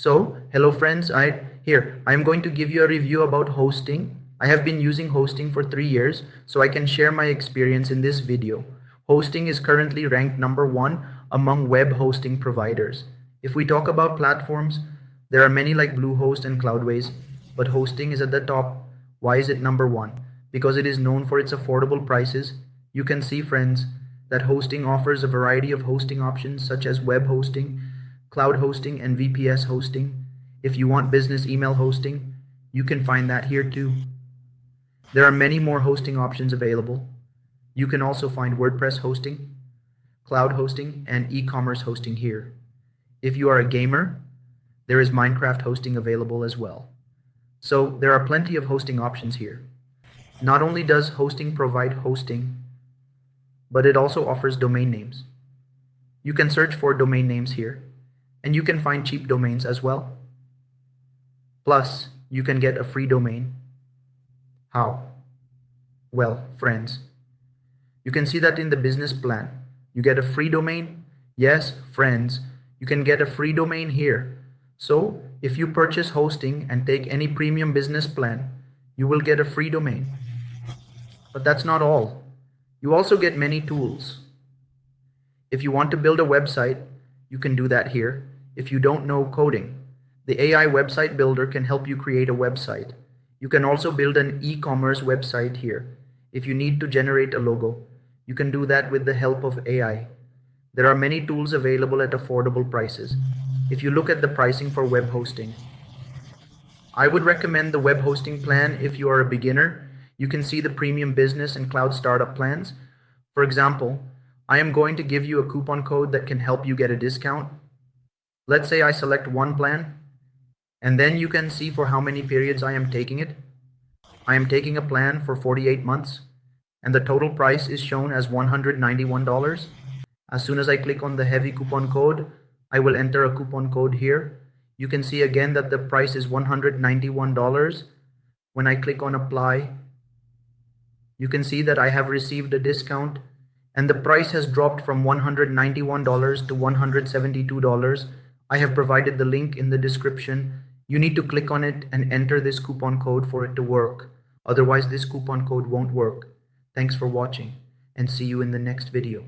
Hello friends, I am going to give you a review about hosting. I have been using hosting for 3 years, so I can share my experience in this video. Hosting is currently ranked number 1 among web hosting providers. If we talk about platforms, there are many like Bluehost and Cloudways, but hosting is at the top. Why is it number 1? Because it is known for its affordable prices. You can see, friends, that hosting offers a variety of hosting options such as web hosting, cloud hosting, and VPS hosting. If you want business email hosting, you can find that here too. There are many more hosting options available. You can also find WordPress hosting, cloud hosting, and e-commerce hosting here. If you are a gamer, there is Minecraft hosting available as well. So there are plenty of hosting options here. Not only does hosting provide hosting, but it also offers domain names. You can search for domain names here, and you can find cheap domains as well. Plus, you can get a free domain. How? Well, friends, you can see that in the business plan. You get a free domain. Yes, friends, you can get a free domain here. So, if you purchase hosting and take any premium business plan, you will get a free domain. But that's not all. You also get many tools. If you want to build a website, you can do that here. If you don't know coding, the AI website builder can help you create a website. You can also build an e-commerce website here. If you need to generate a logo, you can do that with the help of AI. There are many tools available at affordable prices. If you look at the pricing for web hosting, I would recommend the web hosting plan if you are a beginner. You can see the premium business and cloud startup plans. For example, I am going to give you a coupon code that can help you get a discount. Let's say I select one plan, and then you can see for how many periods I am taking it. I am taking a plan for 48 months, and the total price is shown as $191. As soon as I click on the heavy coupon code, I will enter a coupon code here. You can see again that the price is $191. When I click on apply, you can see that I have received a discount, and the price has dropped from $191 to $172. I have provided the link in the description. You need to click on it and enter this coupon code for it to work. Otherwise, this coupon code won't work. Thanks for watching, and see you in the next video.